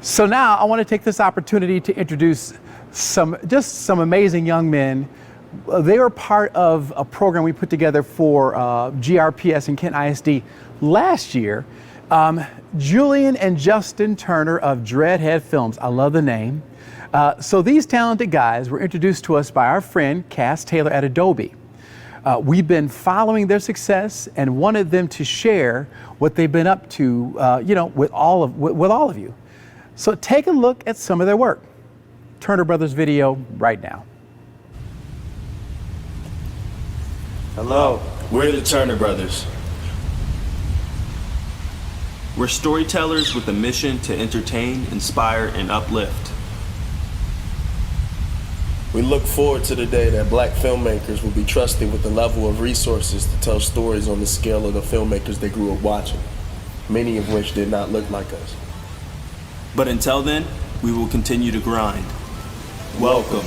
So now I want to take this opportunity to introduce some amazing young men. They were part of a program we put together for GRPS and Kent ISD last year. Julian and Justin Turner of Dreadhead Films. I love the name. So these talented guys were introduced to us by our friend Cass Taylor at Adobe. We've been following their success and wanted them to share what they've been up to, with all of you. So take a look at some of their work. Turner Brothers video right now. Hello, we're the Turner Brothers. We're storytellers with a mission to entertain, inspire, and uplift. We look forward to the day that black filmmakers will be trusted with the level of resources to tell stories on the scale of the filmmakers they grew up watching, many of which did not look like us. But until then, we will continue to grind. Welcome.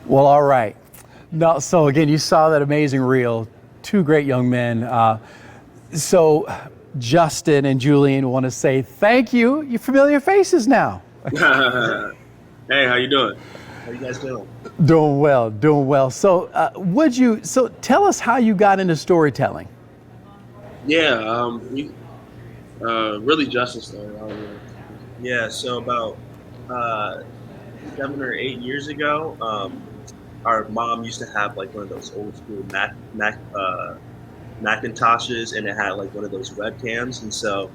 Well, all right. Now, so again, you saw that amazing reel. Two great young men. So Justin and Julian want to say thank you. You're familiar faces now. Hey, how you doing? How you guys doing? Doing well, doing well. So tell us how you got into storytelling. Yeah, really Justin story. Yeah, so about 7 or 8 years ago, our mom used to have like one of those old school Macintoshes, and it had like one of those webcams. And so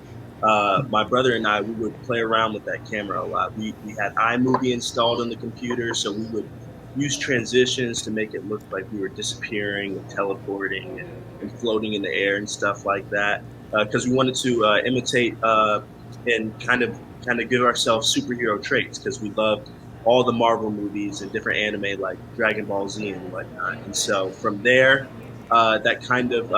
my brother and I, we would play around with that camera a lot. We had iMovie installed on the computer, so we would use transitions to make it look like we were disappearing and teleporting and floating in the air and stuff like that, because we wanted to imitate and kind of give ourselves superhero traits, because we loved all the Marvel movies and different anime like Dragon Ball Z and whatnot. And so from there, that kind of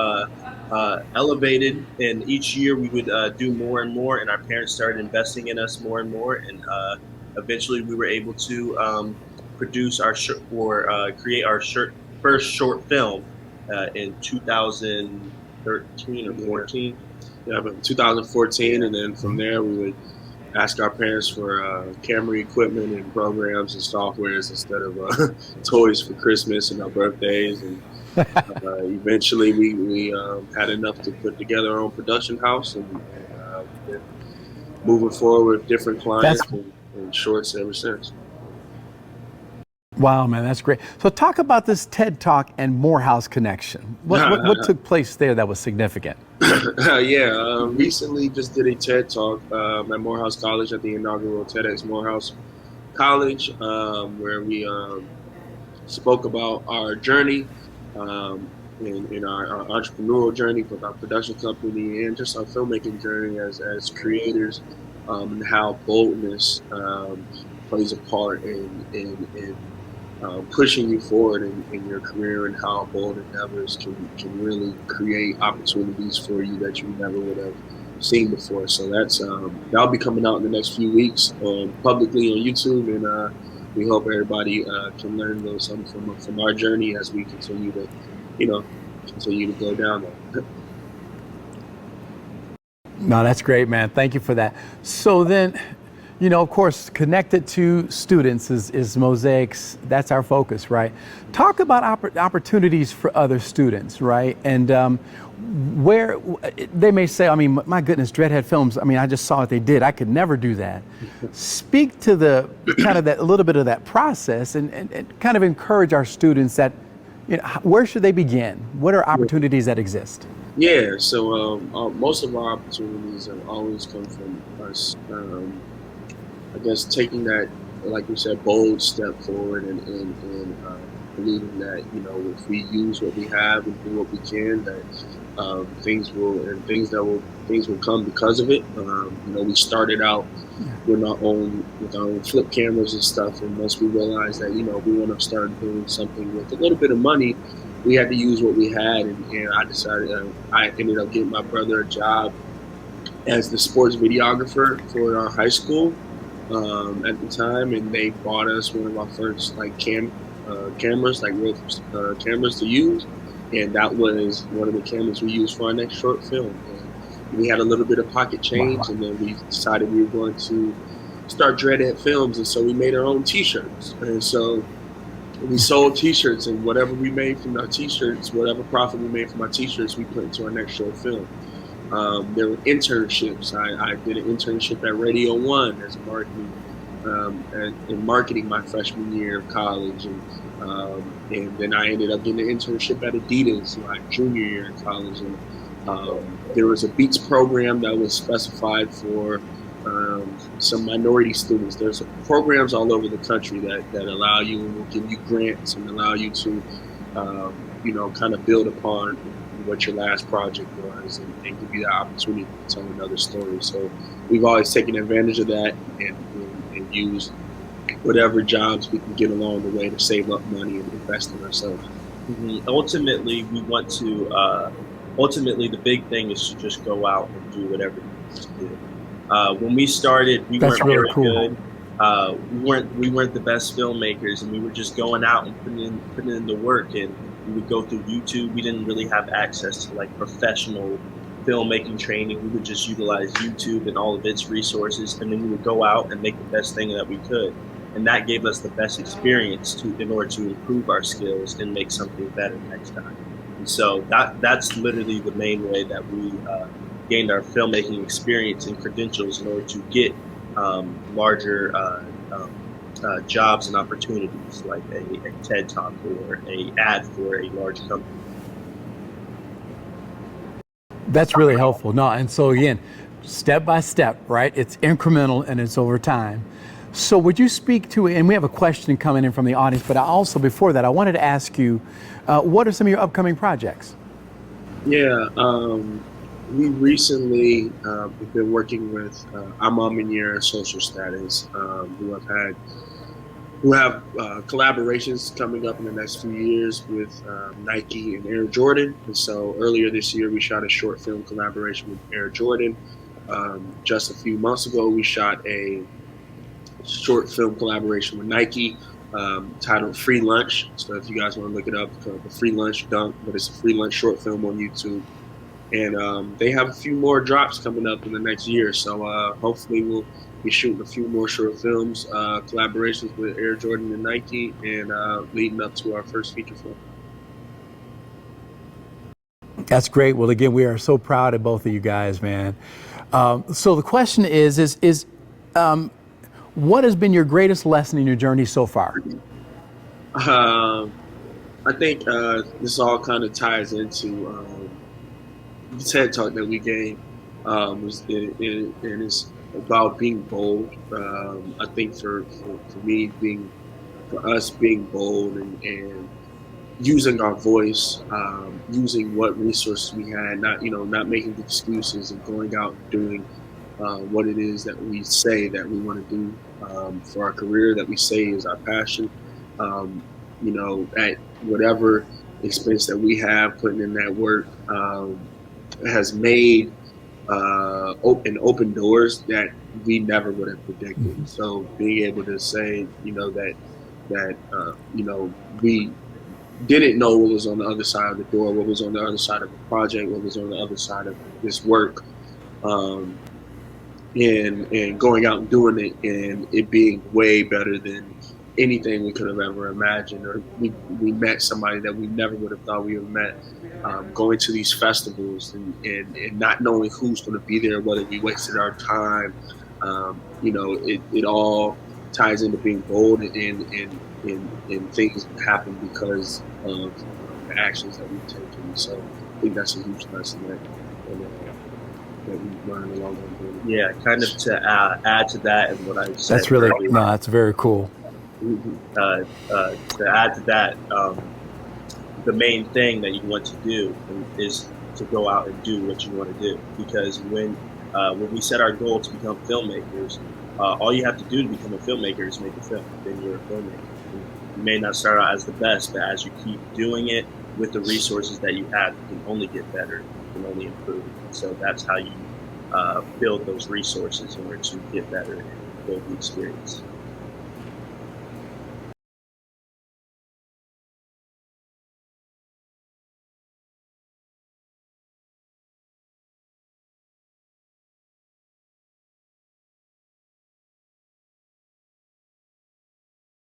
elevated, and each year we would do more and more, and our parents started investing in us more and more, and eventually we were able to produce our create our first short film in 2013 or 14. Yeah, but 2014, and then from there we would ask our parents for camera equipment and programs and softwares instead of toys for Christmas and our birthdays. And eventually we had enough to put together our own production house, and we've been moving forward with different clients and shorts ever since. Wow, man, that's great. So talk about this TED Talk and Morehouse connection. What took place there that was significant? Recently just did a TED Talk at Morehouse College at the inaugural TEDx Morehouse College, where we spoke about our journey in our entrepreneurial journey with our production company, and just our filmmaking journey as creators, and how boldness plays a part in pushing you forward in your career, and how bold endeavors can really create opportunities for you that you never would have seen before. So that's that'll be coming out in the next few weeks publicly on YouTube, and we hope everybody can learn a little something from our journey as we continue to go down there. No, that's great, man. Thank you for that. So then, of course, connected to students is Mosaic's, that's our focus, right? Talk about opportunities for other students, right? And where they may say, I mean, my goodness, Dreadhead Films, I mean, I just saw what they did. I could never do that. Speak to the kind of that, a little bit of that process, and kind of encourage our students that, where should they begin? What are opportunities that exist? Yeah, so most of our opportunities have always come from us. I guess taking that, like you said, bold step forward and believing that if we use what we have and do what we can, that things will come because of it. We started out with our own flip cameras and stuff, and once we realized that we want to start doing something with a little bit of money, we had to use what we had, and I decided I ended up getting my brother a job as the sports videographer for our high school at the time, and they bought us one of our first like cameras, like real cameras to use, and that was one of the cameras we used for our next short film. And we had a little bit of pocket change, Wow. and then we decided we were going to start Dreadhead Films, and so we made our own T-shirts, and so we sold T-shirts, and whatever we made from our T-shirts, whatever profit we made from our T-shirts, we put into our next short film. There were internships. I did an internship at Radio One as in marketing my freshman year of college, and then I ended up getting an internship at Adidas my junior year in college. And there was a Beats program that was specified for some minority students. There's programs all over the country that allow you and will give you grants and allow you to, kind of build upon what your last project was and give you the opportunity to tell another story. So we've always taken advantage of that and used whatever jobs we can get along the way to save up money and invest in ourselves. Ultimately, we want to. Ultimately, the big thing is to just go out and do whatever you need to do. When we started, we That's weren't really very cool. good. We weren't the best filmmakers, and we were just going out and putting in the work. And we would go through YouTube. We didn't really have access to like professional filmmaking training. We would just utilize YouTube and all of its resources, and then we would go out and make the best thing that we could. And that gave us the best experience in order to improve our skills and make something better next time. And so that's literally the main way that we gained our filmmaking experience and credentials in order to get larger jobs and opportunities like a TED Talk or a ad for a large company. That's really helpful. No, and so again, step by step, right? It's incremental and it's over time. So would you speak to, and we have a question coming in from the audience, but I also, before that, I wanted to ask you, what are some of your upcoming projects? Yeah, we recently have been working with I'm and Social Status, who have collaborations coming up in the next few years with Nike and Air Jordan. And so earlier this year, we shot a short film collaboration with Air Jordan. Just a few months ago, we shot a short film collaboration with Nike titled Free Lunch. So if you guys want to look it up, it's called the Free Lunch Dunk, but it's a free lunch short film on YouTube. And they have a few more drops coming up in the next year. So hopefully we'll be shooting a few more short films, collaborations with Air Jordan and Nike, and leading up to our first feature film. That's great. Well, again, we are so proud of both of you guys, man. So the question is what has been your greatest lesson in your journey so far? I think this all kind of ties into the TED Talk that we gave, and it's about being bold. I think for us being bold and using our voice, using what resources we had, not making excuses and going out and doing what it is that we say that we want to do for our career, that we say is our passion. At whatever expense that we have, putting in that work has made open doors that we never would have predicted. So being able to say, that we didn't know what was on the other side of the door, what was on the other side of the project, what was on the other side of this work, and going out and doing it, and it being way better than anything we could have ever imagined. Or we met somebody that we never would have thought we would have met. Going to these festivals and not knowing who's going to be there, whether we wasted our time. It all ties into being bold, and things happen because of the actions that we've taken. So think that's a huge lesson that we've learned along the journey. Yeah, kind of to add to that and what I said. That's really, earlier, no, that's very cool. to add to that, the main thing that you want to do is to go out and do what you want to do. Because when we set our goal to become filmmakers, all you have to do to become a filmmaker is make a film. Then you're a filmmaker. You may not start out as the best, but as you keep doing it with the resources that you have, you can only get better. You can only improve. So that's how you build those resources in order to get better and build the experience.